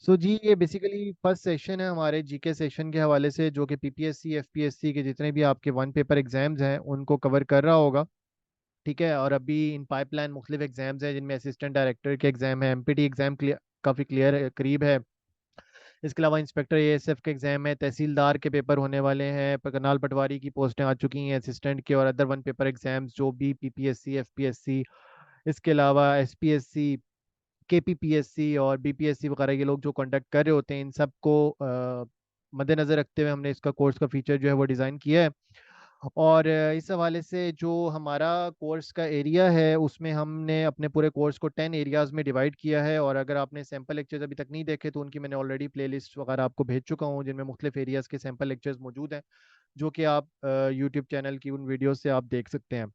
सो जी ये basically first session है हमारे जीके सेशन के हवाले से, जो कि पीपीएससी एफपीएससी के जितने भी आपके वन पेपर एग्जाम्स हैं उनको कवर कर रहा होगा। ठीक है, और अभी इन पाइपलाइन मुख्तलिफ एग्जाम्स हैं जिनमें असिस्टेंट डायरेक्टर के एग्जाम है, एमपीटी एग्जाम काफ़ी क्लियर करीब है। इसके अलावा इंस्पेक्टर एएसएफ के एग्जाम है, तहसीलदार के पेपर होने वाले हैं, करनाल पटवारी की पोस्टें आ चुकी हैं असिस्टेंट के, और अदर वन पेपर एग्जाम्स जो भी पीपीएससी एफपीएससी, इसके अलावा एसपीएससी केपीपीएससी और बीपीएससी वगैरह ये लोग जो कंडक्ट कर रहे होते हैं, इन सबको मद्देनजर रखते हुए हमने इसका कोर्स का फीचर जो है वो डिज़ाइन किया है। और इस हवाले से जो हमारा कोर्स का एरिया है उसमें हमने अपने पूरे कोर्स को 10 एरियाज़ में डिवाइड किया है। और अगर आपने सैम्पल लेक्चर्स अभी तक नहीं देखे तो उनकी मैंने ऑलरेडी प्लेलिस्ट वगैरह आपको भेज चुका हूँ, जिनमें मुख्तलिफ एरियाज़ के सैम्पल लेक्चर्स मौजूद हैं, जो कि आप यूट्यूब चैनल की उन वीडियो से आप देख सकते हैं।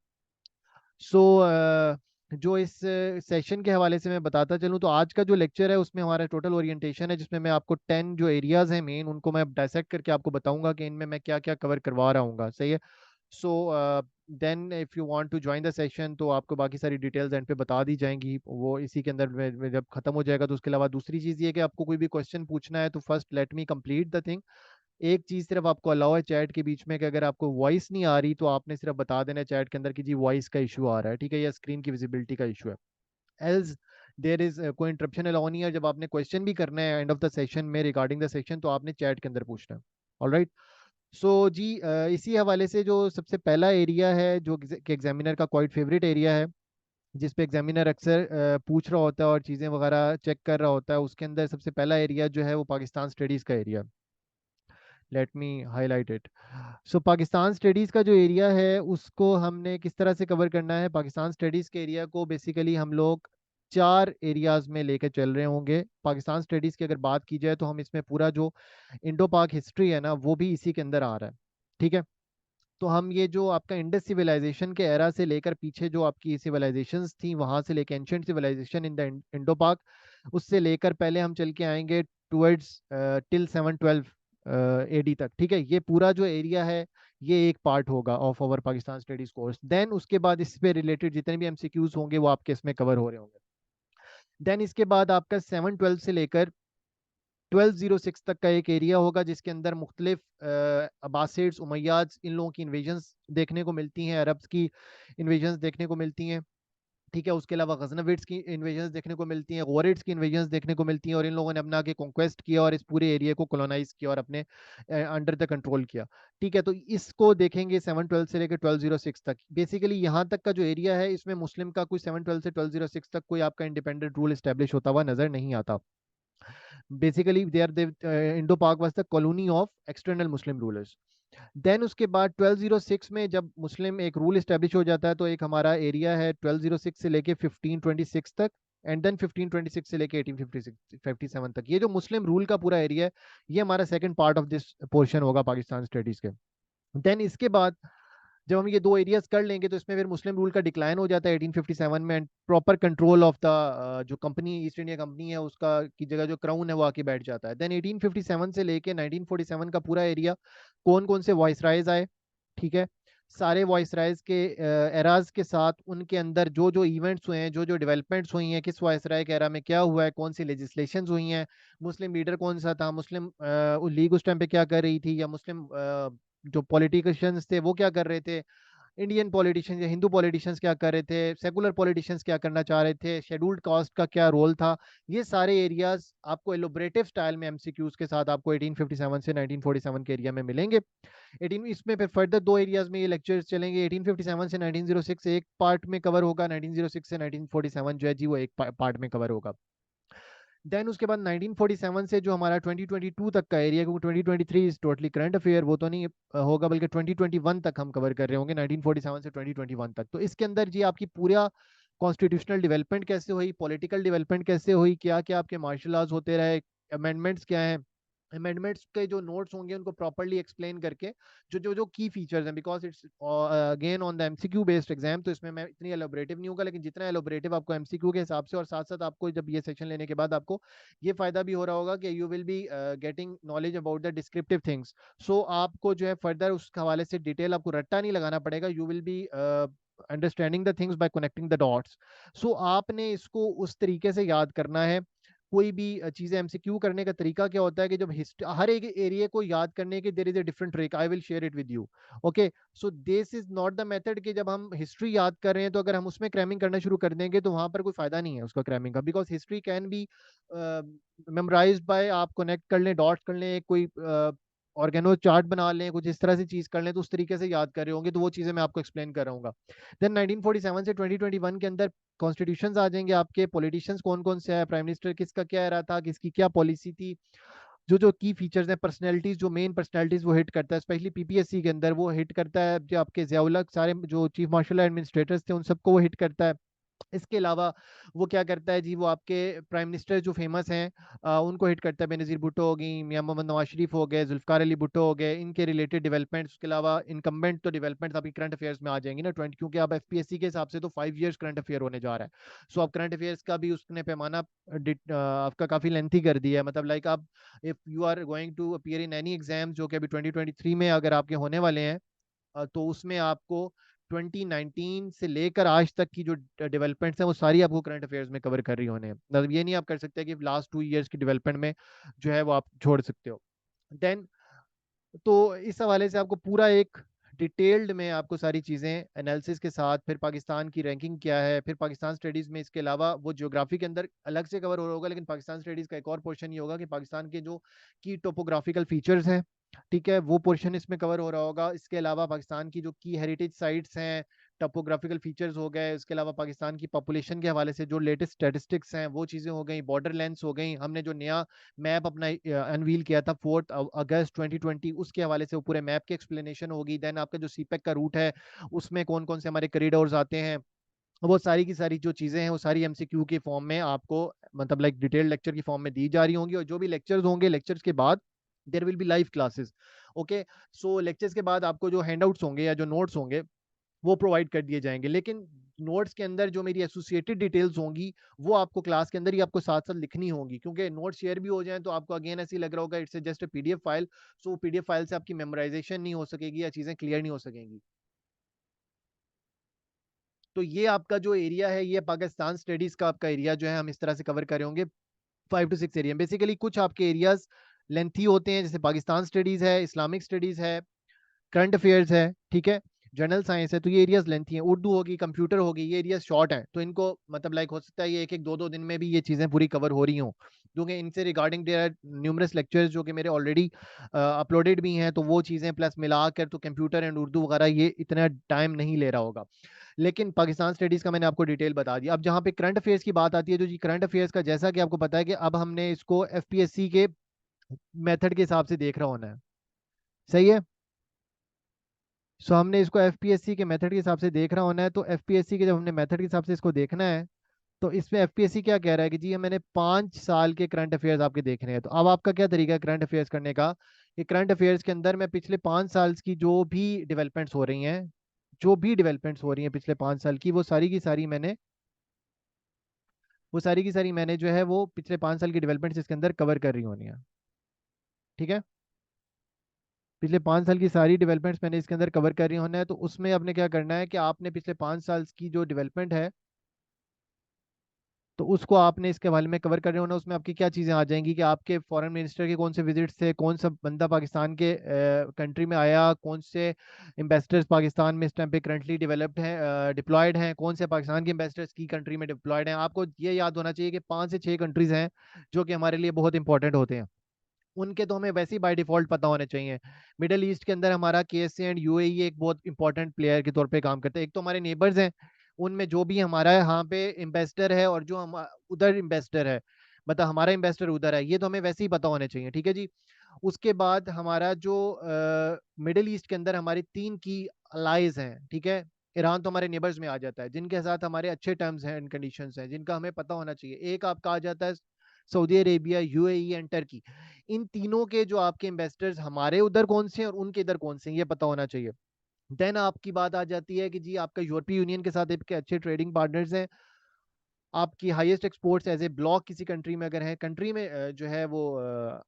सो जो इस सेशन के हवाले से मैं बताता चलूँ तो आज का जो लेक्चर है उसमें हमारा टोटल ओरिएंटेशन है, जिसमें मैं आपको 10 जो एरियाज हैं मेन उनको मैं डायसेक्ट करके आपको बताऊंगा कि इनमें मैं क्या क्या कवर करवा रहा हूँ। सही है। So then if you want to join the session तो आपको बाकी सारी डिटेल्स एंड पे बता दी जाएंगी, वो इसी के अंदर में जब खत्म हो जाएगा। तो उसके अलावा दूसरी चीज़ ये है कि आपको कोई भी क्वेश्चन पूछना है तो first let me complete the thing. एक चीज सिर्फ आपको अलाउ है चैट के बीच में कि अगर आपको वॉइस नहीं आ रही तो आपने सिर्फ बता देना चैट के अंदर कि जी वॉइस का इशू आ रहा है, ठीक है, या स्क्रीन की विजिबिलिटी का इशू है। एल्स देर इज कोई इंटरप्शन अलाउ नहीं है। जब आपने क्वेश्चन भी करना है एंड ऑफ द सेशन में रिगार्डिंग द सेशन तो आपने चैट के अंदर पूछना है। ऑलराइट। सो जी इसी हवाले से जो सबसे पहला एरिया है जो कि एग्जामिनर का क्वाइट फेवरेट एरिया है, जिस पे एग्जामिनर अक्सर पूछ रहा होता है और चीज़ें वगैरह चेक कर रहा होता है, उसके अंदर सबसे पहला एरिया जो है वो पाकिस्तान स्टडीज़ का area. Let me highlight it. So Pakistan studies का जो एरिया है उसको हमने किस तरह से कवर करना है। पाकिस्तान स्टडीज़ के एरिया को बेसिकली हम लोग चार एरियाज में लेकर चल रहे होंगे। पाकिस्तान स्टडीज़ की अगर बात की जाए तो हम इसमें पूरा जो इंडो पाक हिस्ट्री है ना वो भी इसी के अंदर आ रहा है। ठीक है। तो हम ये जो आपका इंडस सिविलाइजेशन के एरा से लेकर पीछे जो आपकी सिविलाइजेशंस थी वहां से लेकर ancient civilization in the Indo Pak, उससे लेकर पहले हम चल के आएंगे टुवर्ड्स टिल 712 एडी तक। ठीक है, ये पूरा जो एरिया है ये एक पार्ट होगा of our Pakistan studies course. Then उसके बाद इस पे रिलेटेड जितने भी एमसीक्यूज होंगे वो आपके इसमें कवर हो रहे होंगे। देन इसके बाद आपका 712 से लेकर 1206 तक का एक एरिया होगा जिसके अंदर मुख्तलिफ अब्बासिड्स उमैयाद्स इन लोगों की इन्वेजन्स देखने को मिलती हैं, अरब्स की इन्वेजन्स देखने को मिलती हैं। ठीक है, उसके अलावा गजनविड्स की इन्वेजन्स देखने को मिलती हैं, गोरिड्स की इन्वेजन्स देखने को मिलती हैं, और इन लोगों ने अपना आगे कॉन्क्वेस्ट किया और इस पूरे एरिया को कॉलोनाइज किया और अपने अंडर द कंट्रोल किया। ठीक है, तो इसको देखेंगे 712 से लेकर 1206 तक। बेसिकली यहाँ तक का जो एरिया है इसमें मुस्लिम का कोई 712 से 1206 तक कोई आपका इंडिपेंडेंट रूल इस्टेब्लिश होता हुआ नजर नहीं आता। Basically they are Indo Pak was the colony of external Muslim rulers. Then उसके बाद 1206 में जब मुस्लिम एक रूल इस्टेब्लिश हो जाता है तो एक हमारा एरिया है 1206 से लेके 1526 तक, एंड देन 1526 से लेके 1857 तक। ये जो मुस्लिम रूल का पूरा एरिया है ये हमारा second part of this portion होगा पाकिस्तान स्टडीज के। देन इसके बाद जब हम ये दो एरियाज कर लेंगे तो इसमें फिर मुस्लिम रूल का डिक्लाइन हो जाता है 1857 में, and proper control of the जो कंपनी ईस्ट इंडिया कंपनी है उसका की जगह जो क्राउन है वो आके बैठ जाता है। देन 1857 से लेके 1947 का पूरा एरिया कौन कौन से वॉइसरायज आए, ठीक है, सारे वॉइसरायज के एराज के साथ उनके अंदर जो जो इवेंट्स हुए हैं, जो जो डेवलपमेंट्स हुई हैं, किस वॉइसराय के एरा में क्या हुआ है, कौन सी लेजिस्लेशंस हुई हैं, मुस्लिम लीडर कौन सा था, मुस्लिम लीग उस टाइम पे क्या कर रही थी, या मुस्लिम जो पॉलिटिशियंस थे वो क्या कर रहे थे, इंडियन पॉलिटिशियंस या हिंदू पॉलिटिशियंस क्या कर रहे थे, सेकुलर पॉलिटिशियंस क्या करना चाह रहे थे, शेड्यूल्ड कास्ट का क्या रोल था। ये सारे एरियाज आपको एलोबरेटिव स्टाइल में एमसीक्यूज के साथ आपको 1857 से 1947 के एरिया में मिलेंगे। 18 इसमें फिर फर्दर दो एरियाज में ये लेक्चर्स चलेंगे। 1857 से 1906 एक पार्ट में कवर होगा, 1906 से 1947 जो है जी वो एक पार्ट में कवर होगा। देन उसके बाद 1947 से जो हमारा 2022 तक का एरिया, क्योंकि 2023 इज टोटली करंट अफेयर, वो तो नहीं होगा, बल्कि 2021 तक हम कवर कर रहे होंगे, 1947 से 2021 तक। तो इसके अंदर जी आपकी पूरा कॉन्स्टिट्यूशनल डेवलपमेंट कैसे हुई, पॉलिटिकल डेवलपमेंट कैसे हुई, क्या क्या आपके मार्शल लॉज होते रहे, अमेंडमेंट्स क्या हैं, अमेंडमेंट्स के जो नोट्स होंगे उनको प्रॉपर्ली एक्सप्लेन करके जो जो जो की फीचर्स हैं, because it's again on the MCQ based exam, तो इसमें मैं इतनी एलोबरेटिव नहीं होगा, लेकिन जितना एलोबरेटिव आपको एमसीक्यू के हिसाब से, और साथ साथ आपको जब ये सेशन लेने के बाद आपको ये फायदा भी हो रहा होगा कि you will be getting knowledge about the descriptive things. So आपको जो है फर्दर उस हवाले से डिटेल आपको रट्टा नहीं लगाना पड़ेगा, you will be understanding the things by connecting the dots. So आपने इसको उस तरीके से याद करना है। कोई भी चीजें एमसीक्यू करने का तरीका क्या होता है कि जब हर एक एरिया को याद करने के there is a different trick, I will share it with you. Okay, so this is not the method कि जब हम हिस्ट्री याद कर रहे हैं तो अगर हम उसमें क्रैमिंग करना शुरू कर देंगे तो वहां पर कोई फायदा नहीं है उसका क्रैमिंग का, because history can be memorise by, आप कनेक्ट कर लें, डॉट्स कर लें, कोई ऑर्गेनो चार्ट बना लें, कुछ इस तरह से चीज कर लें तो उस तरीके से याद कर रहे होंगे, तो वो चीजें मैं आपको एक्सप्लेन कर रहा हूँ। देन 1947 से 2021 के अंदर कॉन्स्टिट्यूशन आ जाएंगे आपके, पॉलिटिशियंस कौन कौन से है, प्राइम मिनिस्टर किसका क्या रहा था, किसकी क्या पॉलिसी थी, जो जो की फीचर्स हैं, पर्सनैलिटीज, जो मेन पर्सनैलिटीज वो हिट करता है, स्पेशली पीपीएससी के अंदर वो हिट करता है, जो आपके ज़ियाउल हक सारे जो चीफ मार्शल एडमिनिस्ट्रेटर्स थे उन सबको वो हिट करता है। इसके अलावा वो क्या करता है जी, वो आपके प्राइम मिनिस्टर जो फेमस हैं उनको हिट करता है, बेनजीर भुट्टो हो गई, मियां मोहम्मद नवाज शरीफ हो गए, जुल्फकार अली भुट्टो हो गए, इनके रिलेटेड डेवलपमेंट्स। उसके अलावा इनकम्बेंट तो डेवलपमेंट्स आपकी करंट अफेयर्स में आ जाएंगी ना 20, क्योंकि आप एफपीएससी के हिसाब से तो 5 इयर्स करंट अफेयर होने जा रहा है। सो आप करंट अफेयर्स का भी उसने पैमाना आपका काफी लेंथी कर दिया है, मतलब लाइक आप if you are going to appear in any exam जो कि अभी 2023 में अगर आपके होने वाले हैं, तो उसमें आपको 2019 से लेकर आज तक की जो डेवलपमेंट्स हैं वो सारी आपको करंट अफेयर्स में कवर कर रही होने हैं। मतलब ये नहीं आप कर सकते कि लास्ट 2 इयर्स की डेवलपमेंट में जो है वो आप छोड़ सकते हो। देन तो इस हवाले से आपको पूरा एक डिटेल्ड में आपको सारी चीज़ें एनालिसिस के साथ, फिर पाकिस्तान की रैंकिंग क्या है, फिर पाकिस्तान स्टडीज़ में इसके अलावा वो ज्योग्राफी के अंदर अलग से कवर हो रहा होगा, लेकिन पाकिस्तान स्टडीज़ का एक और पोर्शन ये होगा कि पाकिस्तान के जो की टोपोग्राफिकल फीचर्स हैं, ठीक है, वो पोर्शन इसमें कवर हो रहा होगा। इसके अलावा पाकिस्तान की जो की हेरिटेज साइट्स हैं, टोपोग्राफिकल फीचर्स हो गए, उसके अलावा पाकिस्तान की पॉपुलेशन के हवाले से जो लेटेस्ट स्टेटिस्टिक्स हैं वो चीज़ें हो गई, बॉर्डर लेंस हो गई, हमने जो नया मैप अपना अनवील किया था 4 अगस्त 2020, उसके हवाले से वो पूरे मैप की एक्सप्लेनेशन होगी। देन आपका जो सीपेक का रूट है उसमें कौन कौन से हमारे कॉरिडोर्स आते हैं, वो सारी की सारी जो चीज़ें हैं वो सारी एमसीक्यू के फॉर्म में आपको, मतलब लाइक डिटेल लेक्चर की फॉर्म में दी जा रही होंगी। और जो भी लेक्चर्स होंगे, लेक्चर्स के बाद there will be live classes. Okay, so lectures के बाद आपको जो हैंडआउट्स होंगे या जो नोट्स होंगे वो प्रोवाइड कर दिए जाएंगे, लेकिन नोट्स के अंदर जो मेरी एसोसिएटेड डिटेल्स होंगी वो आपको क्लास के अंदर ही आपको साथ साथ लिखनी होंगी, क्योंकि नोट्स शेयर भी हो जाएं तो आपको अगेन ऐसे ही लग रहा होगा it's just a PDF file. So PDF file से आपकी मेमोराइजेशन नहीं हो सकेगी या चीज़ें क्लियर नहीं हो सकेंगी। तो ये आपका जो एरिया है, ये पाकिस्तान स्टडीज का आपका एरिया जो है हम इस तरह से कवर करे होंगे, 5 to 6 एरिया। बेसिकली कुछ आपके एरियाज लेंथी होते हैं, जैसे पाकिस्तान स्टडीज है, इस्लामिक स्टडीज है, करंट अफेयर्स है, ठीक है, जनरल साइंस है, तो ये एरियाज लेंथी हैं। उर्दू होगी, कंप्यूटर होगी, ये एरियाज शॉर्ट हैं, तो इनको मतलब लाइक हो सकता है ये एक एक दो दो दिन में भी ये चीज़ें पूरी कवर हो रही हों, क्योंकि इनसे regarding there are numerous lectures जो कि मेरे ऑलरेडी अपलोडेड भी हैं, तो वो चीज़ें प्लस मिलाकर तो कंप्यूटर एंड उर्दू वगैरह ये इतना टाइम नहीं ले रहा होगा। लेकिन पाकिस्तान स्टडीज़ का मैंने आपको डिटेल बता दिया। अब जहाँ पे करंट अफेयर्स की बात आती है, तो जी करंट अफेयर्स का जैसा कि आपको पता है कि अब हमने इसको एफपीएससी के मेथड के हिसाब से देख रहा होना है, सही है। सो हमने इसको एफपीएससी के मेथड के हिसाब से देख रहा होना है, तो एफपीएससी के जब हमने मेथड के हिसाब से इसको देखना है, तो इसमें एफपीएससी क्या कह रहा है कि जी मैंने 5 साल के करंट अफेयर्स आपके देखने हैं। तो अब आपका क्या तरीका है करंट अफेयर्स करने का, कि करंट अफेयर्स के अंदर मैं पिछले 5 साल की जो भी डेवलपमेंट्स हो रही हैं, जो भी डेवलपमेंट्स हो रही हैं पिछले 5 साल की, वो सारी की सारी मैंने जो है वो पिछले 5 साल की डेवलपमेंट्स इसके अंदर कवर कर रही होनी है, ठीक है। पिछले 5 साल की सारी डेवलपमेंट्स मैंने इसके अंदर कवर कर रही होना है, तो उसमें आपने क्या करना है कि आपने पिछले 5 साल की जो डेवलपमेंट है तो उसको आपने इसके हवाले में कवर कर रहे होना। उसमें आपकी क्या चीज़ें आ जाएंगी कि आपके फॉरेन मिनिस्टर के कौन से विजिट्स थे, कौन सा बंदा पाकिस्तान के कंट्री में आया, कौन से इन्वेस्टर्स पाकिस्तान में इस टाइम पे करंटली डेवलप्ड हैं, डिप्लॉयड हैं, कौन से पाकिस्तान के इन्वेस्टर्स की कंट्री में डिप्लॉयड हैं। आपको ये याद होना चाहिए कि 5 से 6 कंट्रीज हैं जो कि हमारे लिए बहुत इंपॉर्टेंट होते हैं, उनके तो हमें वैसे ही बाय डिफॉल्ट पता होने चाहिए। मिडल ईस्ट के अंदर हमारा केएसए एंड यूएई एक बहुत इंपॉर्टेंट प्लेयर के तौर पे काम करते हैं। एक तो हमारे नेबर्स हैं, उनमें जो भी हमारा यहाँ पे इन्वेस्टर है और जो हम उधर इन्वेस्टर है, मतलब हमारा इन्वेस्टर उधर है, ये तो हमें वैसे ही पता होने चाहिए, ठीक है जी। उसके बाद हमारा जो मिडिल ईस्ट के अंदर हमारी 3 की अलाइज हैं, ठीक है। ईरान तो हमारे नेबर्स में आ जाता है, जिनके साथ हमारे अच्छे टर्म्स हैं एंड कंडीशंस हैं, जिनका हमें पता होना चाहिए। एक आपका आ जाता है Saudi Arabia, UAE and Turkey. इन तीनों के जो आपके इन्वेस्टर्स हमारे उधर कौन से हैं और उनके इधर कौन से हैं, ये पता होना चाहिए। देन आपकी बात आ जाती है कि जी आपका यूरोपीय यूनियन के साथ आपके अच्छे ट्रेडिंग पार्टनर्स हैं, आपकी highest exports as a block किसी कंट्री में अगर है, कंट्री में जो है वो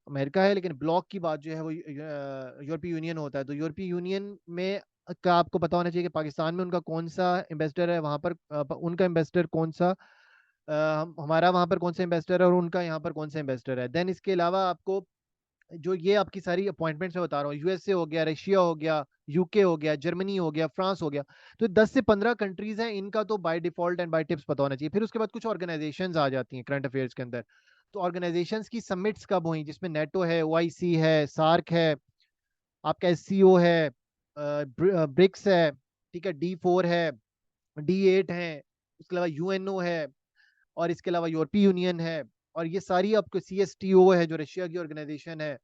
अमेरिका है, लेकिन ब्लॉक की बात जो है वो यूरोपीय यूनियन होता है। तो यूरोपीय यूनियन में का आपको पता होना चाहिए कि पाकिस्तान में उनका कौन सा इन्वेस्टर है, वहां पर उनका इन्वेस्टर कौन सा हमारा वहाँ पर कौन सा इन्वेस्टर है और उनका यहाँ पर कौन सा इन्वेस्टर है। देन इसके अलावा आपको जो ये आपकी सारी अपॉइंटमेंट्स मैं बता रहा हूँ, यूएसए हो गया, रशिया हो गया, यूके हो गया, जर्मनी हो गया, फ्रांस हो गया, तो 10 से 15 कंट्रीज हैं, इनका तो by default and by tips पता होना चाहिए। फिर उसके बाद कुछ ऑर्गेनाइजेशंस आ जाती हैं करंट अफेयर्स के अंदर। तो ऑर्गेनाइजेशंस की समिट्स कब हुई, जिसमें नेटो है, ओआईसी है, सार्क है, आपका एससीओ है, ब्रिक्स है, ठीक है, डी4 है, डी8 है, उसके अलावा यूएनओ है, और इसके अलावा यूरोपीय यूनियन है, और ये सारी आपको सीएसटीओ है जो रशिया की ऑर्गेनाइजेशन है,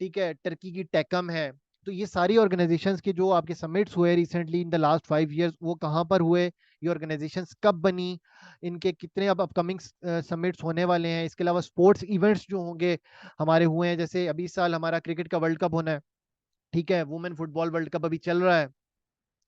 ठीक है, टर्की की टेकम है। तो ये सारी ऑर्गेनाइजेशंस के जो आपके समिट्स हुए recently in the last 5 years, वो कहाँ पर हुए, ये ऑर्गेनाइजेशंस कब बनी, इनके कितने अब अपकमिंग समिट्स होने वाले हैं। इसके अलावा स्पोर्ट्स इवेंट्स जो होंगे हमारे हुए हैं, जैसे अभी इस साल हमारा क्रिकेट का वर्ल्ड कप होना है, ठीक है, वुमेन फुटबॉल वर्ल्ड कप अभी चल रहा है।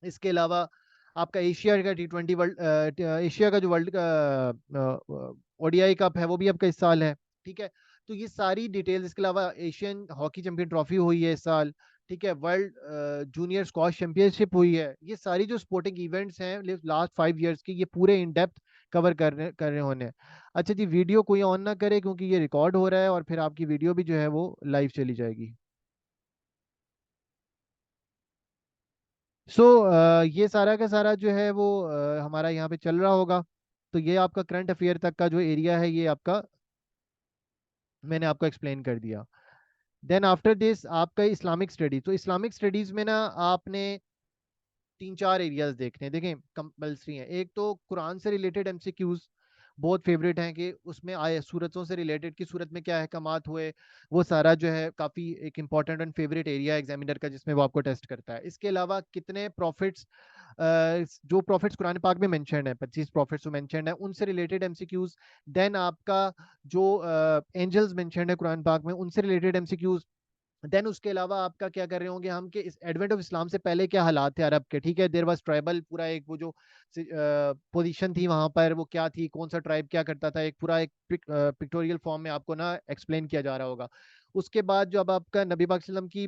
इसके अलावा आपका एशिया का T20 वर्ल्ड, एशिया का जो वर्ल्ड का ओडीआई कप है वो भी आपका इस साल है, ठीक है। तो ये सारी डिटेल्स, इसके अलावा एशियन हॉकी चैंपियन ट्रॉफी हुई है इस साल, ठीक है, वर्ल्ड जूनियर स्क्वाश चैंपियनशिप हुई है। ये सारी जो स्पोर्टिंग इवेंट्स हैं लास्ट 5 इयर्स की, ये पूरे इन डेप्थ कवर कर रहे होने हैं। अच्छा जी, वीडियो कोई ऑन ना करे क्योंकि ये रिकॉर्ड हो रहा है और फिर आपकी वीडियो भी जो है वो लाइव चली जाएगी। सो ये सारा का सारा जो है वो हमारा यहाँ पे चल रहा होगा। तो ये आपका करंट अफेयर तक का जो एरिया है ये आपका मैंने आपको एक्सप्लेन कर दिया। देन आफ्टर दिस आपका इस्लामिक स्टडीज। तो इस्लामिक स्टडीज में ना आपने 3 4 एरियाज देखने हैं, देखें कंपल्सरी हैं। एक तो कुरान से रिलेटेड एमसीक्यूज बहुत फेवरेट हैं, कि उसमें आए सूरतों से रिलेटेड कि सूरत में क्या अहकामात हुए, वो सारा जो है काफ़ी एक important and favourite area examiner का, जिसमें वो आपको टेस्ट करता है। इसके अलावा कितने प्रॉफिट्स, जो प्रॉफिट्स कुरान पाक में मेंशन्ड है, 25 प्रॉफिट्स मेंशन्ड है, उनसे रिलेटेड एमसीक्यूज। देन आपका जो एंजल्स मेंशन्ड है कुरान पाक में, उनसे रिलेटेड एमसीक्यूज। देन उसके अलावा आपका क्या कर रहे होंगे हम, कि इस एडवेंट ऑफ इस्लाम से पहले क्या हालात थे अरब के, ठीक है, देयर वाज ट्राइबल, पूरा एक वो जो पोजीशन थी वहां पर वो क्या थी, कौन सा ट्राइब क्या करता था, एक पूरा एक पिक्टोरियल फॉर्म में आपको ना एक्सप्लेन किया जा रहा होगा। उसके बाद जो अब आपका नबी पाक सल्लम की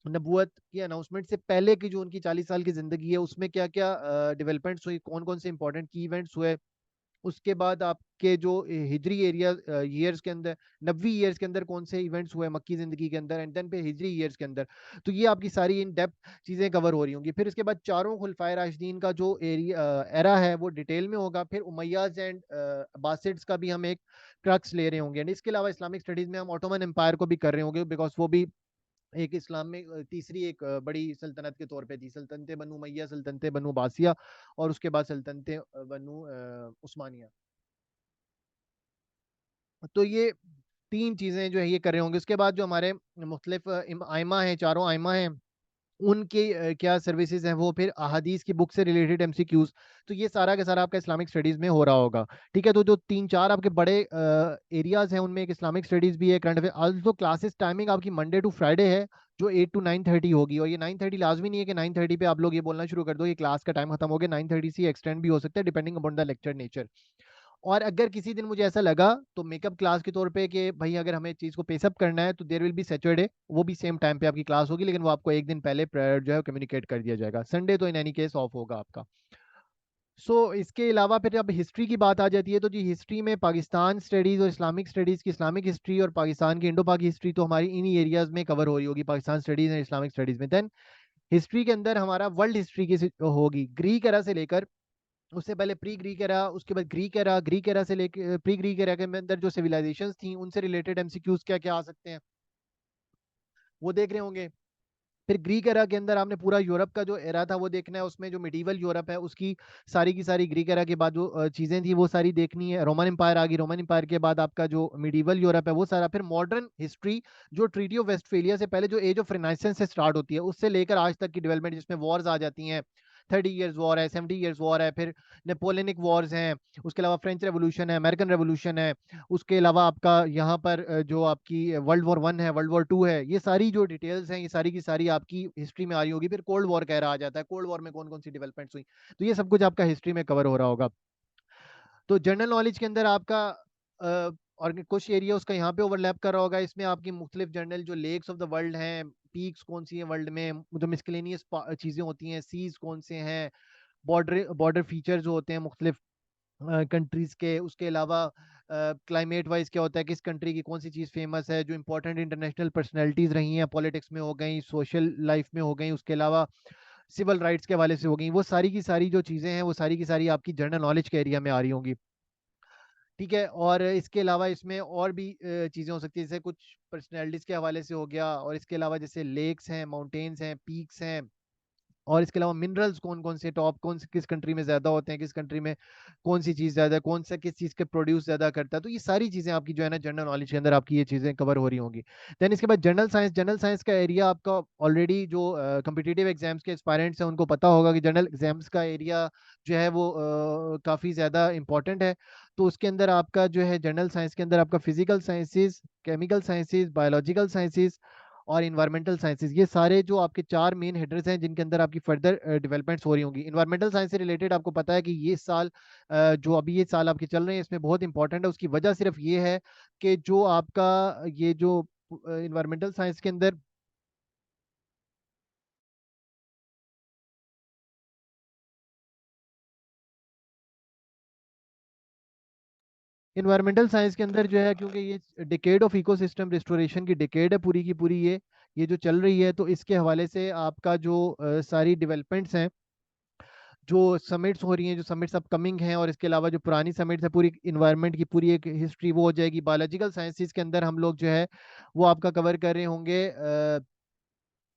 नबूवत की अनाउंसमेंट से पहले की जो उनकी 40 साल की जिंदगी है, उसमें क्या क्या डेवलपमेंट्स हुई, कौन कौन से इंपॉर्टेंट की इवेंट्स हुए। उसके बाद आपके जो हिजरी एरिया ईयर्स के अंदर, नबवी ईयर्स के अंदर कौन से इवेंट्स हुए मक्की जिंदगी के अंदर, एंड देन पे हिजरी ईयर्स के अंदर। तो ये आपकी सारी इन डेप्थ चीज़ें कवर हो रही होंगी। फिर इसके बाद चारों खुलफाए राशिदीन का जो एरिया एरा है वो डिटेल में होगा। फिर उमैयाज एंड अब्बासिड्स का भी हम एक क्रक्स ले रहे होंगे। एंड इसके अलावा इस्लामिक स्टडीज में हम ऑटोमन एम्पायर को भी कर रहे होंगे, बिकॉज वो भी एक इस्लाम में तीसरी एक बड़ी सल्तनत के तौर पे थी, सल्तनत बनु उमैया, सल्तनत बनु बासिया, और उसके बाद सल्तनत बनु उस्मानिया। तो ये 3 चीज़ें जो है ये कर रहे होंगे। उसके बाद जो हमारे मुख्तलिफ आइमा हैं, चारों आइमा हैं, उनके क्या सर्विसेज हैं, वो फिर अहादीस की बुक से रिलेटेड एमसीक्यूज। तो ये सारा का सारा आपका इस्लामिक स्टडीज में हो रहा होगा, ठीक है। तो जो 3 4 आपके बड़े एरियाज हैं, उनमें एक इस्लामिक स्टडीज भी है, करंट अफेयर। आज तो क्लासेस टाइमिंग आपकी मंडे टू फ्राइडे है, जो 8 to 9:30 होगी। और ये 9:30 लाजमी नहीं है कि 9:30 पे आप लोग ये बोलना शुरू कर दो ये क्लास का टाइम खत्म हो गया। 9:30 से एक्सटेंड भी हो सकता है depending upon the lecture nature. और अगर किसी दिन मुझे ऐसा लगा तो मेकअप क्लास के तौर पे कि भाई अगर हमें चीज़ को पेसअप करना है, तो देर विल बी सैटरडे, वो भी सेम टाइम पे आपकी क्लास होगी, लेकिन वो आपको एक दिन पहले प्रायर जो है कम्युनिकेट कर दिया जाएगा। संडे तो इन एनी केस ऑफ होगा आपका। इसके अलावा फिर अब हिस्ट्री की बात आ जाती है। तो जी हिस्ट्री में पाकिस्तान स्टडीज़ और इस्लामिक स्टडीज़ की इस्लामिक हिस्ट्री और पाकिस्तान की इंडो पाक हिस्ट्री तो हमारी इन्हीं एरियाज में कवर हो रही होगी, पाकिस्तान स्टडीज़ और इस्लामिक स्टडीज़ में। देन हिस्ट्री के अंदर हमारा वर्ल्ड हिस्ट्री की होगी, ग्रीक एरा से लेकर, उससे पहले प्री ग्रीक एरा, उसके बाद ग्रीक एरा, ग्रीक एरा से लेकर प्री ग्रीक एरा के अंदर जो सिविलाइजेशंस थी उनसे रिलेटेड एमसीक्यूज क्या क्या आ सकते हैं वो देख रहे होंगे। फिर ग्रीक एरा के अंदर आपने पूरा यूरोप का जो एरा था वो देखना है, उसमें जो मिडीवल यूरोप है उसकी सारी की सारी ग्रीक एरा के बाद जो चीज़ें थी वो सारी देखनी है। रोमन एम्पायर आ गई, रोमन एम्पायर के बाद आपका जो मिडीवल यूरोप है वो सारा। फिर मॉडर्न हिस्ट्री, जो ट्रीटी ऑफ वेस्टफेलिया से पहले जो एज ऑफ रिनाइसेंस से स्टार्ट होती है, उससे लेकर आज तक की डेवलपमेंट, जिसमें वॉर्स आ जाती हैं, 30 ईयर्स वॉर है, 70 ईयर्स वॉर है, फिर नेपोलियनिक वॉर्स हैं, उसके अलावा फ्रेंच रेवोल्यूशन है, अमेरिकन रेवोल्यूशन है, उसके अलावा आपका यहाँ पर जो आपकी वर्ल्ड वॉर 1 है, वर्ल्ड वॉर 2 है, ये सारी जो डिटेल्स हैं ये सारी की सारी आपकी हिस्ट्री में आ रही होगी। फिर कोल्ड वॉर कह रहा आ जाता है, कोल्ड वॉर में कौन कौन सी डेवलपमेंट्स हुई, तो ये सब कुछ आपका हिस्ट्री में कवर हो रहा होगा। तो जनरल नॉलेज के अंदर आपका और कुछ एरिया उसका यहाँ पे ओवरलैप कर रहा होगा। इसमें आपकी मुख्तलिफ जनरल जो लेक्स ऑफ द वर्ल्ड हैं, पीक्स कौन सी हैं वर्ल्ड में, जो मिसलेनियस चीज़ें होती हैं, सीज कौन से हैं, बॉर्डर बॉर्डर फीचर जो होते हैं मुख्तलिफ, कंट्रीज के। उसके अलावा क्लाइमेट वाइज क्या होता है, किस कंट्री की कौन सी चीज़ फेमस है, जो इंपॉर्टेंट इंटरनेशनल पर्सनैलिटीज रही हैं, पॉलिटिक्स में हो गई, सोशल लाइफ में हो गई, उसके अलावा सिविल राइट्स के हवाले से हो गई, वो सारी की सारी जो चीज़ें हैं वो सारी की सारी आपकी जनरल नॉलेज के एरिया में आ रही होंगी। ठीक है, और इसके अलावा इसमें और भी चीज़ें हो सकती है, जैसे कुछ पर्सनैलिटीज़ के हवाले से हो गया, और इसके अलावा जैसे लेक्स हैं, माउंटेन्स हैं, पीक्स हैं, और इसके अलावा मिनरल्स कौन कौन से टॉप कौन से किस कंट्री में ज़्यादा होते हैं, किस कंट्री में कौन सी चीज़ ज़्यादा, कौन सा किस चीज़ के प्रोड्यूस ज़्यादा करता है। तो ये सारी चीज़ें आपकी जो है ना जनरल नॉलेज के अंदर आपकी ये चीज़ें कवर हो रही होंगी। देन इसके बाद जनरल साइंस। जनरल साइंस का एरिया आपका ऑलरेडी जो कम्पिटिटिव एग्जाम्स के एस्पायरेंट्स हैं उनको पता होगा कि जनरल एग्जाम्स का एरिया जो है वो काफ़ी ज़्यादा इंपॉर्टेंट है। तो उसके अंदर आपका जो है जनरल साइंस के अंदर आपका physical sciences, chemical sciences, biological sciences और इन्वायरमेंटल साइंसेज, ये सारे जो आपके चार मेन हेडर्स हैं जिनके अंदर आपकी फर्दर डेवलपमेंट्स हो रही होंगी। इन्वायरमेंटल साइंस से रिलेटेड आपको पता है कि ये साल जो अभी ये साल आपके चल रहे हैं इसमें बहुत इंपॉर्टेंट है। उसकी वजह सिर्फ ये है कि जो आपका ये जो इन्वायरमेंटल साइंस के अंदर इन्वायरमेंटल साइंस के अंदर जो है, क्योंकि ये डिकेड ऑफ इकोसिस्टम रिस्टोरेशन की डिकेड है पूरी की पूरी, ये जो चल रही है, तो इसके हवाले से आपका जो सारी डेवलपमेंट्स हैं, जो समिट्स हो रही हैं, जो समिट्स अपकमिंग हैं, और इसके अलावा जो पुरानी समिट्स है, पूरी इन्वायरमेंट की पूरी एक हिस्ट्री वो हो जाएगी। बायोलॉजिकल साइंसेज के अंदर हम लोग जो है वो आपका कवर कर रहे होंगे।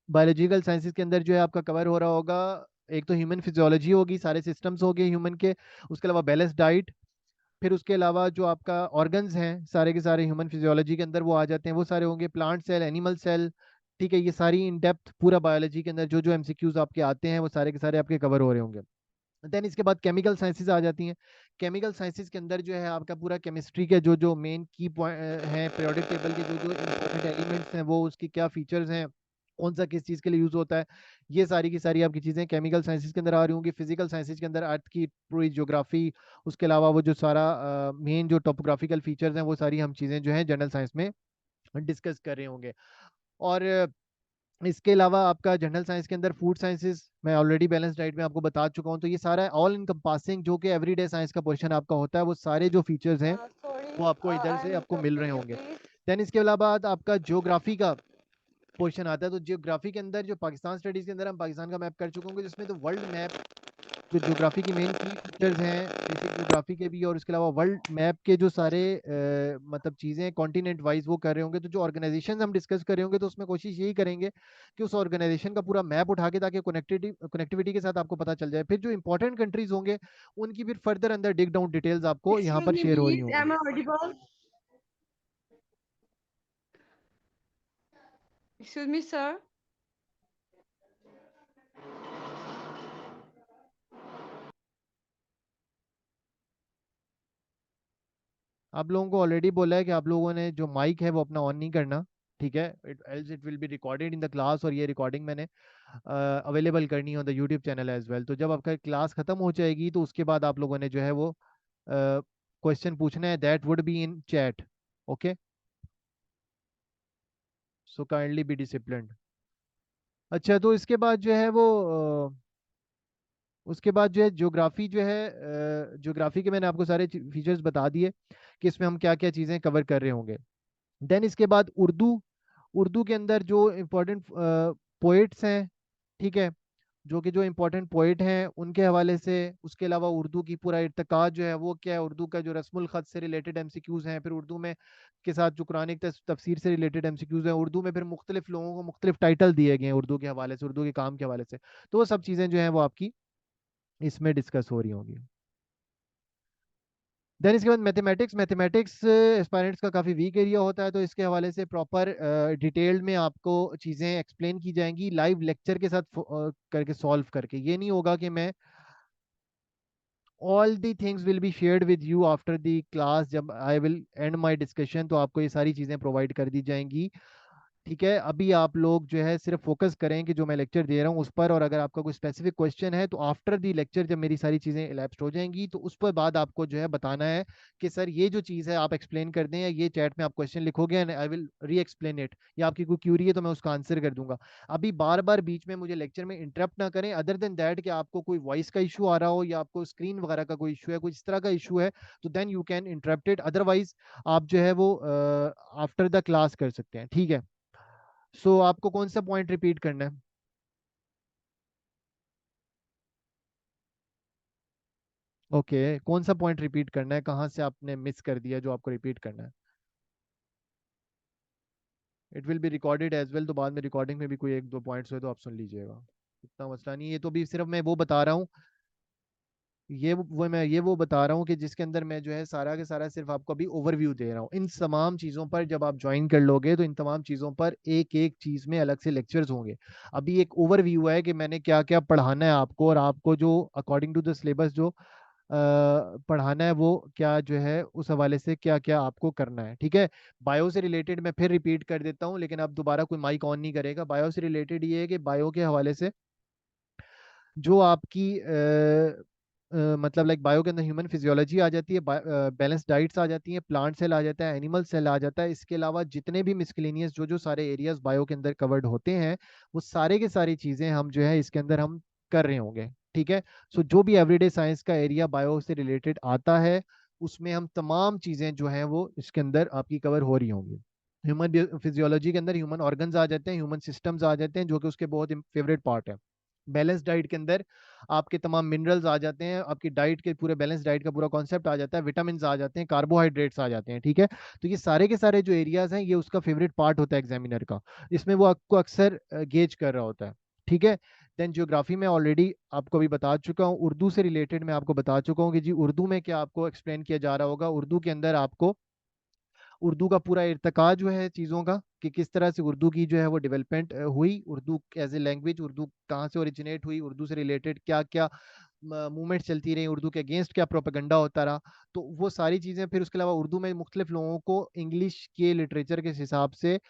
बायोलॉजिकल साइंसेज के अंदर जो है आपका कवर हो रहा होगा, एक तो ह्यूमन फिजियोलॉजी होगी, सारे सिस्टम्स हो गए ह्यूमन के, उसके अलावा बैलेंस डाइट, फिर उसके अलावा जो आपका ऑर्गन्स हैं सारे के सारे ह्यूमन फिजियोलॉजी के अंदर वो आ जाते हैं, वो सारे होंगे, प्लांट सेल, एनिमल सेल। ठीक है, ये सारी इन डेप्थ पूरा बायोलॉजी के अंदर जो जो एमसीक्यूज आपके आते हैं वो सारे के सारे आपके कवर हो रहे होंगे। देन इसके बाद केमिकल साइंसेज आ जाती हैं। केमिकल साइंसेज के अंदर जो है आपका पूरा केमिस्ट्री के जो जो मेन की पॉइंट हैं, पीरियोडिक टेबल के जो जो इंपॉर्टेंट एलिमेंट्स हैं, वो उसकी क्या फीचर्स हैं, कौन सा किस चीज़ के लिए यूज़ होता है, ये सारी की सारी आपकी चीज़ें केमिकल साइंसेज के अंदर आ रही होंगी। फिजिकल साइंसेज के अंदर अर्थ की पूरी ज्योग्राफी, उसके अलावा वो जो सारा मेन जो टोपोग्राफिकल फीचर्स हैं, वो सारी हम चीज़ें जो हैं जनरल साइंस में डिस्कस कर रहे होंगे। और इसके अलावा आपका जनरल साइंस के अंदर फूड साइंसेज, मैं ऑलरेडी बैलेंस डाइट में आपको बता चुका हूँ, तो ये सारा ऑल इनकम्पासिंग जो कि एवरीडे साइंस का पोर्शन आपका होता है, वो सारे जो फीचर्स हैं Sorry, वो आपको इधर I से आपको मिल रहे interrupted you, होंगे। please. देन इसके अलावा आपका ज्योग्राफी का पोर्शन आता है। तो ज्योग्राफी के अंदर जो पाकिस्तान स्टडीज के अंदर हम पाकिस्तान का मैप कर चुके होंगे, जिसमें तो वर्ल्ड मैप जो ज्योग्राफी की मेन की फीचर्स हैं बेसिक ज्योग्राफी के भी, और इसके अलावा वर्ल्ड मैप के जो सारे मतलब चीज़ें कॉन्टिनेंट वाइज वो कर रहे होंगे। तो जो ऑर्गेनाइजेशन हम डिस्कस कर रहे होंगे तो उसमें कोशिश यही करेंगे कि उस ऑर्गेनाइजेशन का पूरा मैप उठा के, ताकि कनेक्टिविटी कनेक्टिविटी के साथ आपको पता चल जाए। फिर जो इंपॉर्टेंट कंट्रीज होंगे उनकी फिर फर्दर अंदर डिग डाउन डिटेल्स आपको यहाँ Excuse पर me, शेयर हो रही please. होंगी। Am I audible? Excuse me, sir. आप लोगों को ऑलरेडी बोला है कि आप लोगों ने जो माइक है वो अपना ऑन नहीं करना। ठीक है, else it will be recorded in the class, और ये रिकॉर्डिंग मैंने अवेलेबल करनी है on the YouTube channel as well. तो जब आपका क्लास खत्म हो जाएगी तो उसके बाद आप लोगों ने जो है वो क्वेश्चन पूछना है, that would be in chat. Okay, so kindly be disciplined. अच्छा, तो इसके बाद जो है वो उसके बाद जो है ज्योग्राफी जो है, ज्योग्राफी के मैंने आपको सारे फीचर्स बता दिए कि इसमें हम क्या क्या चीज़ें कवर कर रहे होंगे। देन इसके बाद उर्दू। उर्दू के अंदर जो इम्पोर्टेंट पोइट्स हैं, ठीक है, जो कि जो इम्पोर्टेंट पोइट हैं उनके हवाले से, उसके अलावा उर्दू की पूरा इर्तिका जो है वो क्या है, उर्दू का जो रस्मुल ख़त से रिलेटेड एमसीक्यूज़ हैं, फिर उर्दू में के साथ जो कुरानिक तफसीर से रिलेटेड एमसीक्यूज़ हैं उर्दू में, फिर मुख्तलिफ लोगों को मुख्तलिफ टाइटल दिए गए हैं उर्दू के हवाले से, उर्दू के काम के हवाले से। तो वो सब चीज़ें जो हैं वो आपकी इसमें डिस्कस हो रही होंगी। देन इसके बाद मैथमेटिक्स। मैथमेटिक्स एस्पायरेंट्स का काफ़ी वीक एरिया होता है, तो इसके हवाले से प्रॉपर डिटेल्ड में आपको चीज़ें एक्सप्लेन की जाएंगी लाइव लेक्चर के साथ करके सॉल्व करके। ये नहीं होगा कि मैं all the things will be shared with you after the class, जब I will end my discussion तो आपको ये सारी चीज़ें प्रोवाइड कर दी जाएंगी ठीक है, अभी आप लोग जो है सिर्फ फोकस करें कि जो मैं लेक्चर दे रहा हूँ उस पर, और अगर आपका कोई स्पेसिफिक क्वेश्चन है तो आफ्टर दी लेक्चर जब मेरी सारी चीज़ें इलैप्स्ड हो जाएंगी तो उस पर बाद आपको जो है बताना है कि सर ये जो चीज़ है आप एक्सप्लेन कर दें, या ये चैट में आप क्वेश्चन लिखोगे एंड आई विल री एक्सप्लेन इट, या आपकी कोई क्यूरी है तो मैं उसका आंसर कर दूंगा। अभी बार बार बीच में मुझे लेक्चर में इंटरप्ट ना करें, अदर देन दैट कि आपको कोई वॉइस का इशू आ रहा हो या आपको स्क्रीन वगैरह का कोई इशू है, कुछ इस तरह का इशू है, तो then you can interrupt it, otherwise आप जो है वो आफ्टर द क्लास कर सकते हैं। ठीक है, सो आपको कौन सा पॉइंट रिपीट करना है? ओके, कौन सा पॉइंट रिपीट करना है, कहाँ से आपने मिस कर दिया जो आपको रिपीट करना है? It will be recorded as well, तो बाद में रिकॉर्डिंग में भी कोई एक दो पॉइंट्स हुए तो आप सुन लीजिएगा, इतना मसला नहीं है। ये तो भी सिर्फ मैं वो बता रहा हूँ, ये वो बता रहा हूँ कि जिसके अंदर मैं जो है सारा के सारा सिर्फ आपको अभी ओवरव्यू दे रहा हूँ। इन तमाम चीज़ों पर जब आप ज्वाइन कर लोगे तो इन तमाम चीज़ों पर एक एक चीज़ में अलग से लेक्चर्स होंगे। अभी एक ओवरव्यू है कि मैंने क्या क्या पढ़ाना है आपको, और आपको जो अकॉर्डिंग टू द सिलेबस जो पढ़ाना है वो क्या जो है उस हवाले से क्या क्या आपको करना है। ठीक है, बायो से रिलेटेड मैं फिर रिपीट कर देता हूँ, लेकिन अब दोबारा कोई माइक ऑन नहीं करेगा। बायो से रिलेटेड ये है कि बायो के हवाले से जो आपकी मतलब लाइक बायो के अंदर ह्यूमन फिजियोलॉजी आ जाती है, बैलेंस डाइट्स आ जाती हैं, प्लांट सेल आ जाता है, एनिमल सेल आ जाता है। इसके अलावा जितने भी मिसकेलेनियस जो जो सारे एरियाज बायो के अंदर कवर्ड होते हैं, वो सारे के सारी चीज़ें हम जो है इसके अंदर हम कर रहे होंगे। ठीक है, सो जो भी एवरीडे साइंस का एरिया बायो से रिलेटेड आता है उसमें हम तमाम चीज़ें जो हैं वो इसके अंदर आपकी कवर हो रही होंगी। ह्यूमन फिजियोलॉजी के अंदर ह्यूमन ऑर्गन्स आ जाते हैं, ह्यूमन सिस्टम्स आ जाते हैं जो कि उसके बहुत फेवरेट पार्ट है। बैलेंस डाइट के अंदर आपके तमाम मिनरल्स आ जाते हैं, आपकी डाइट के पूरे बैलेंस डाइट का पूरा कॉन्सेप्ट आ जाता है, विटामिन आ जाते हैं, कार्बोहाइड्रेट्स आ जाते हैं। ठीक है, तो ये सारे के सारे जो एरियाज हैं ये उसका फेवरेट पार्ट होता है एग्जामिनर का, इसमें वो आपको अक्सर गेज कर रहा होता है। ठीक है, देन ज्योग्राफी में ऑलरेडी आपको भी बता चुका हूँ, उर्दू से रिलेटेड मैं आपको बता चुका हूँ कि जी उर्दू में क्या आपको एक्सप्लेन किया जा रहा होगा। उर्दू के अंदर आपको उर्दू का पूरा इर्तका जो है चीज़ों का, कि किस तरह से उर्दू की जो है वो डेवलपमेंट हुई, Urdu as a language Urdu कहाँ से ओरिजिनेट हुई, उर्दू से रिलेटेड क्या क्या मूवमेंट चलती रही, उर्दू के अगेंस्ट क्या प्रोपेगेंडा होता रहा, तो वो सारी चीज़ें। फिर उसके अलावा उर्दू में मुख्तलिफ लोगों को इंग्लिश के लिटरेचर के हिसाब से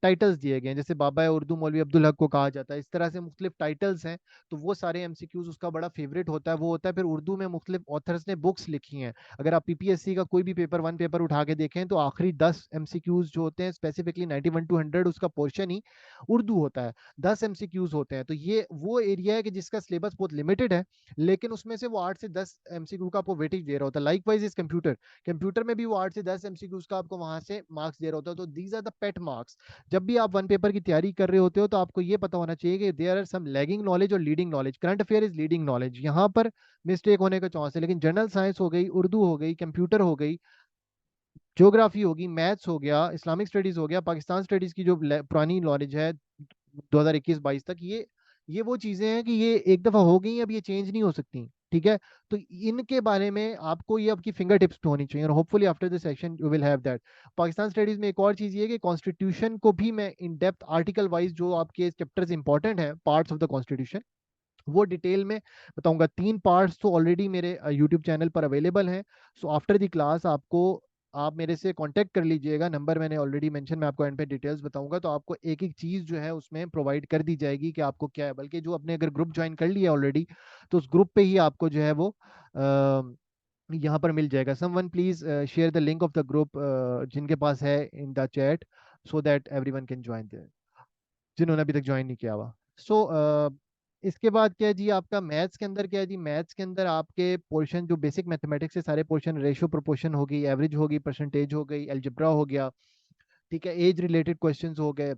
टाइटल्स दिए गए हैं, जैसे बाबा उर्दू मौलवी अब्दुल हक को कहा जाता है, इस तरह से मुख्तलिफ टाइटल्स हैं। तो वो सारे एमसीक्यूज उसका बड़ा फेवरेट होता है, वो होता है। फिर उर्दू में मुख्तलिफ ऑथर्स ने बुक्स लिखी हैं, अगर आप पीपीएससी का कोई भी पेपर वन पेपर उठा के देखें तो आखिरी 10 एमसीक्यूज जो होते हैं स्पेसिफिकली 91 to 100 उसका पोर्शन ही उर्दू होता है, 10 एमसीक्यूज होते हैं। तो ये वो एरिया है कि जिसका सिलेबस बहुत लिमिटेड है, लेकिन उसमें से वो 8 से 10 एमसीक्यू का आपको वेटेज दे रहा होता है। लाइक वाइज इस कंप्यूटर कंप्यूटर में भी वो 8 से 10 एमसीक्यूज का आपको वहां से मार्क्स दे रहा होता है। तो these are the pet marks. जब भी आप वन पेपर की तैयारी कर रहे होते हो तो आपको ये पता होना चाहिए कि there are some lagging knowledge और leading knowledge. Current affair is leading knowledge, यहाँ पर मिस्टेक होने का चांस है, लेकिन जनरल साइंस हो गई, उर्दू हो गई, कंप्यूटर हो गई, ज्योग्राफी होगी, मैथ्स हो गया, इस्लामिक स्टडीज हो गया, पाकिस्तान स्टडीज की जो पुरानी नॉलेज है 2021-22 तक, ये वो चीजें हैं कि ये एक दफा हो गई, अब ये चेंज नहीं हो सकती। ठीक है, तो इनके बारे में आपको ये आपकी फिंगर टिप्स पे होनी चाहिए, और hopefully after the section you will have that. Pakistan studies में एक और चीज ये है कि कॉन्स्टिट्यूशन को भी मैं इन डेप्थ आर्टिकल वाइज जो आपके चैप्टर्स इंपॉर्टेंट है, पार्ट्स ऑफ द कॉन्स्टिट्यूशन, वो डिटेल में बताऊंगा। 3 पार्ट्स तो ऑलरेडी मेरे यूट्यूब चैनल पर अवेलेबल हैं। सो आफ्टर द क्लास आपको आप मेरे से कांटेक्ट कर लीजिएगा, नंबर मैंने ऑलरेडी मेंशन, मैं आपको एंड पे डिटेल्स बताऊंगा, तो आपको एक एक चीज़ जो है उसमें प्रोवाइड कर दी जाएगी कि आपको क्या है। बल्कि जो आपने अगर ग्रुप ज्वाइन कर लिया ऑलरेडी तो उस ग्रुप पे ही आपको जो है वो यहाँ पर मिल जाएगा। Someone please share the link of the group जिनके पास है in the chat, so that everyone can join there, जिन्होंने अभी तक ज्वाइन नहीं किया हुआ। सो इसके बाद क्या है जी, आपका मैथ्स के अंदर क्या है जी, मैथ्स के अंदर आपके पोर्शन जो बेसिक मैथमेटिक्स से सारे पोर्शन, रेशियो प्रोपोर्शन होगी, एवरेज होगी, परसेंटेज हो गई, अलजेब्रा हो गया, ठीक है, एज रिलेटेड क्वेश्चंस हो गए।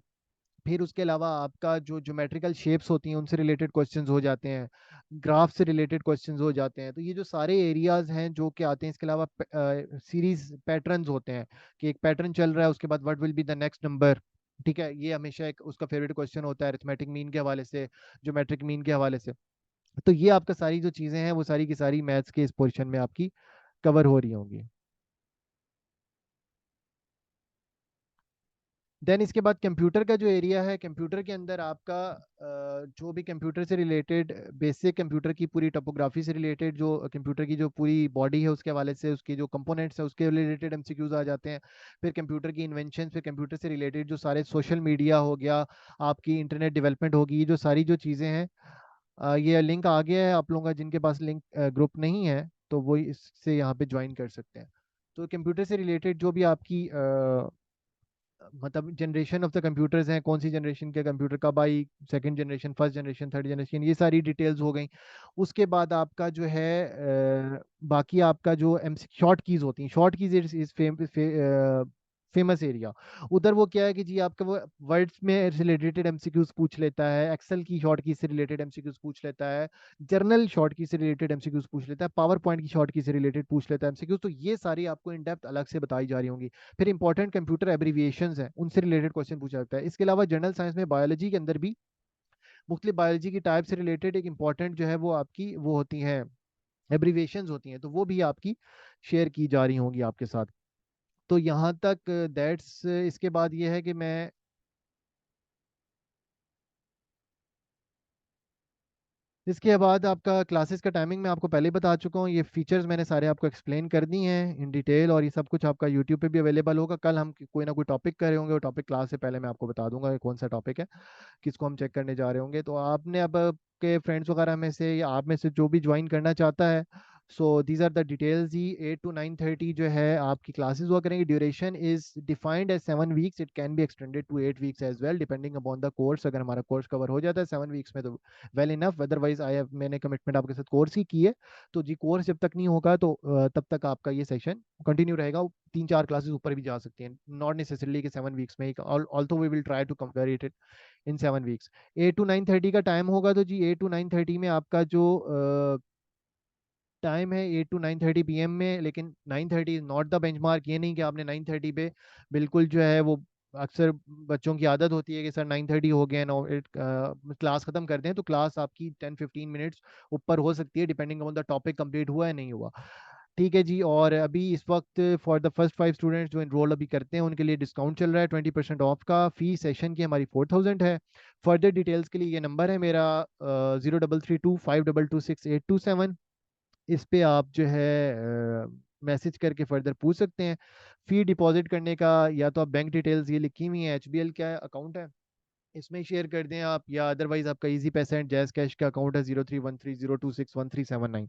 फिर उसके अलावा आपका जो ज्योमेट्रिकल शेप्स होती हैं उनसे रिलेटेड क्वेश्चंस हो जाते हैं, ग्राफ से रिलेटेड क्वेश्चंस हो जाते हैं। तो ये जो सारे एरियाज हैं जो कि आते हैं, इसके अलावा सीरीज पैटर्न्स होते हैं कि एक पैटर्न चल रहा है उसके बाद what will be the next number. ठीक है, ये हमेशा एक उसका फेवरेट क्वेश्चन होता है अरिथमेटिक मीन के हवाले से, ज्योमेट्रिक मीन के हवाले से। तो ये आपका सारी जो चीज़ें हैं वो सारी की सारी मैथ्स के इस पोर्शन में आपकी कवर हो रही होंगी। देन इसके बाद कंप्यूटर का जो एरिया है, कंप्यूटर के अंदर आपका जो भी कंप्यूटर से रिलेटेड बेसिक कंप्यूटर की पूरी टोपोग्राफी से रिलेटेड जो कंप्यूटर की जो पूरी बॉडी है उसके हवाले से उसके जो कंपोनेंट्स है उसके रिलेटेड एमसीक्यूज आ जाते हैं। फिर कंप्यूटर की इन्वेंशन, फिर कंप्यूटर से रिलेटेड जो सारे सोशल मीडिया हो गया, आपकी इंटरनेट डेवलपमेंट होगी, ये जो सारी जो चीज़ें हैं, ये लिंक आ गया है आप लोगों का, जिनके पास लिंक ग्रुप नहीं है तो वो इससे यहाँ पे ज्वाइन कर सकते हैं। तो कंप्यूटर से रिलेटेड जो भी आपकी मतलब जनरेशन ऑफ द कंप्यूटर्स हैं, कौन सी जनरेशन के कंप्यूटर कब आई, second generation, first generation, third generation, ये सारी डिटेल्स हो गई। उसके बाद आपका जो है बाकी आपका जो एम शॉर्ट कीज होती हैं, short keys is famous area. उधर वो क्या है कि जी आपका वो वर्ड्स में रिलेटेड एमसीक्यूज पूछ लेता है, एक्सेल की शॉर्ट की से रिलेटेड एमसीक्यूज पूछ लेता है, जर्नल शॉर्ट की से रिलेटेड एमसीक्यूज पूछ लेता है, पावर पॉइंट की शॉर्ट की से रिलेटेड पूछ लेता है एमसीक्यूज। तो ये सारी आपको इन डेप्थ अलग से बताई जा रही होंगी। फिर इंपॉर्टेंट कंप्यूटर एब्रीविएशंस हैं, उनसे रिलेटेड क्वेश्चन पूछा जाता है। इसके अलावा जनरल साइंस में बायोलॉजी के अंदर भी मुख्तलिफ बायोलॉजी की टाइप से रिलेटेड एक इंपॉर्टेंट जो है वो आपकी वो होती हैं, एब्रीविएशंस होती हैं, तो वो भी आपकी शेयर की जा रही होंगी आपके साथ। तो यहाँ तक दैट्स, इसके बाद ये है कि मैं इसके बाद आपका क्लासेस का टाइमिंग मैं आपको पहले ही बता चुका हूँ, ये फीचर्स मैंने सारे आपको एक्सप्लेन कर दी हैं इन डिटेल, और ये सब कुछ आपका यूट्यूब पे भी अवेलेबल होगा। कल हम कोई ना कोई टॉपिक कर रहे होंगे, वो टॉपिक क्लास से पहले मैं आपको बता दूंगा कि कौन सा टॉपिक है, किसको हम चेक करने जा रहे होंगे। तो आपने अब के फ्रेंड्स वगैरह में से या आप में से जो भी ज्वाइन करना चाहता है, so these are the details ही। 8 to 9:30 जो है आपकी क्लासेस हुआ करेंगी। Duration is defined as 7 weeks, it can be extended to 8 weeks as well depending upon the course. अगर हमारा कोर्स कवर हो जाता है 7 वीक्स में तो well enough, otherwise I have मैंने कमिटमेंट आपके साथ कोर्स ही की है। तो जी कोर्स जब तक नहीं होगा तो तब तक आपका ये सेशन कंटिन्यू रहेगा। 3-4 क्लासेस ऊपर भी जा सकती हैं, नॉट नेसेसरली कि 7 वीक्स में ही, also we will try to compare it in 7 weeks. 8 to 9:30 का टाइम होगा, तो जी 8 to 9:30 में आपका जो टाइम है 8 to 9:30 PM में, लेकिन 9:30 इज नॉट द बेंचमार्क। ये नहीं कि आपने 9:30 पे बिल्कुल जो है वो, अक्सर बच्चों की आदत होती है कि सर 9:30 हो गया, नो क्लास खत्म कर दें, तो क्लास आपकी 10-15 मिनट्स ऊपर हो सकती है depending on the topic complete हुआ है नहीं हुआ। ठीक है जी। और अभी इस वक्त फॉर द फर्स्ट 5 स्टूडेंट्स जो इनरोल अभी करते हैं उनके लिए डिस्काउंट चल रहा है 20% ऑफ का। फी सेशन की हमारी 4000 है। फर्दर डिटेल्स के लिए ये नंबर है मेरा 03325226 827। इस पे आप जो है मैसेज करके फर्दर पूछ सकते हैं। फी डिपॉजिट करने का या तो आप बैंक डिटेल्स ये लिखी हुई है, एचबीएल का अकाउंट है इसमें शेयर कर दें आप, या अदरवाइज आपका इजी पैसा एंड जैज़ कैश का अकाउंट है 0313026139।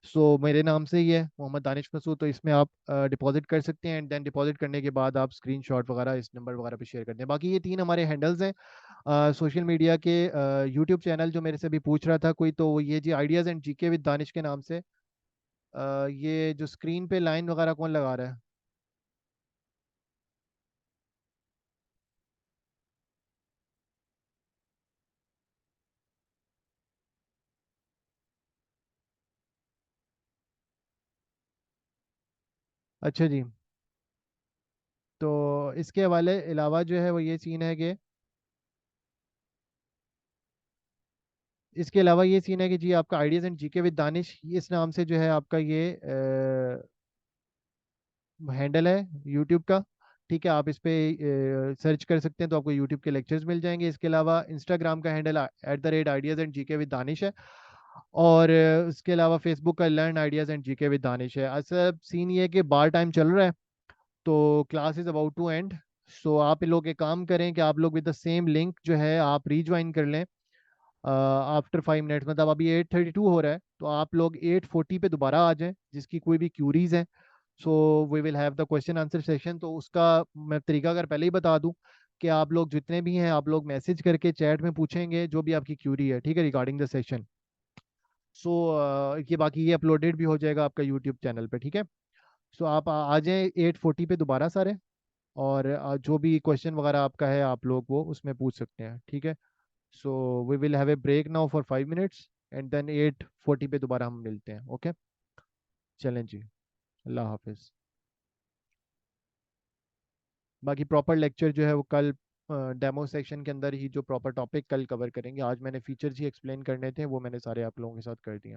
सो मेरे नाम से ही है, मोहम्मद दानिश मसूद। तो इसमें आप डिपॉजिट कर सकते हैं, एंड देन डिपॉजिट करने के बाद आप स्क्रीनशॉट वगैरह इस नंबर वगैरह पे शेयर कर दें। बाकी ये 3 हमारे हैंडल्स हैं सोशल मीडिया के। यूट्यूब चैनल जो मेरे से भी पूछ रहा था कोई, तो वो ये G ideas and GK with Danish के नाम से। ये जो स्क्रीन पे लाइन वगैरह कौन लगा रहा है? अच्छा जी। तो इसके हवाले अलावा जो है वो ये सीन है कि इसके अलावा ये सीन है कि जी आपका ideas and GK with Danish इस नाम से जो है आपका ये हैंडल है यूट्यूब का। ठीक है, आप इस पे सर्च कर सकते हैं तो आपको यूट्यूब के लेक्चर्स मिल जाएंगे। इसके अलावा इंस्टाग्राम का handle @ideas and GK with Danish है। और उसके अलावा फेसबुक का learn ideas and GK with Danish है। असल सीन ये है कि बार टाइम चल रहा है, तो class is about to end. So आप लोग एक काम करें कि आप लोग विद द सेम लिंक जो है आप रीज्वाइन कर लें आफ्टर 5 मिनट्स। मतलब अभी 8:32 हो रहा है, तो आप लोग 8:40 पे दोबारा आ जाएं जिसकी कोई भी क्यूरीज हैं। So we will have the question answer session. तो उसका मैं तरीका अगर पहले ही बता दूं कि आप लोग जितने भी हैं आप लोग मैसेज करके चैट में पूछेंगे जो भी आपकी क्यूरी है, ठीक है, रिगार्डिंग द सेशन। सो ये बाकी ये अपलोडेड भी हो जाएगा आपका यूट्यूब चैनल पे, ठीक है। सो आप आ जाएं 8:40 पे दोबारा सारे, और जो भी क्वेश्चन वगैरह आपका है आप लोग वो उसमें पूछ सकते हैं, ठीक है। So we will have a break now for 5 minutes, and then 8:40 पे दोबारा हम मिलते हैं, ओके। चलें जी, अल्लाह हाफिज़। बाकी प्रॉपर लेक्चर जो है वो कल डेमो सेक्शन के अंदर ही जो प्रॉपर टॉपिक कल कवर करेंगे। आज मैंने फीचर्स ही एक्सप्लेन करने थे, वो मैंने सारे आप लोगों के साथ कर दिए।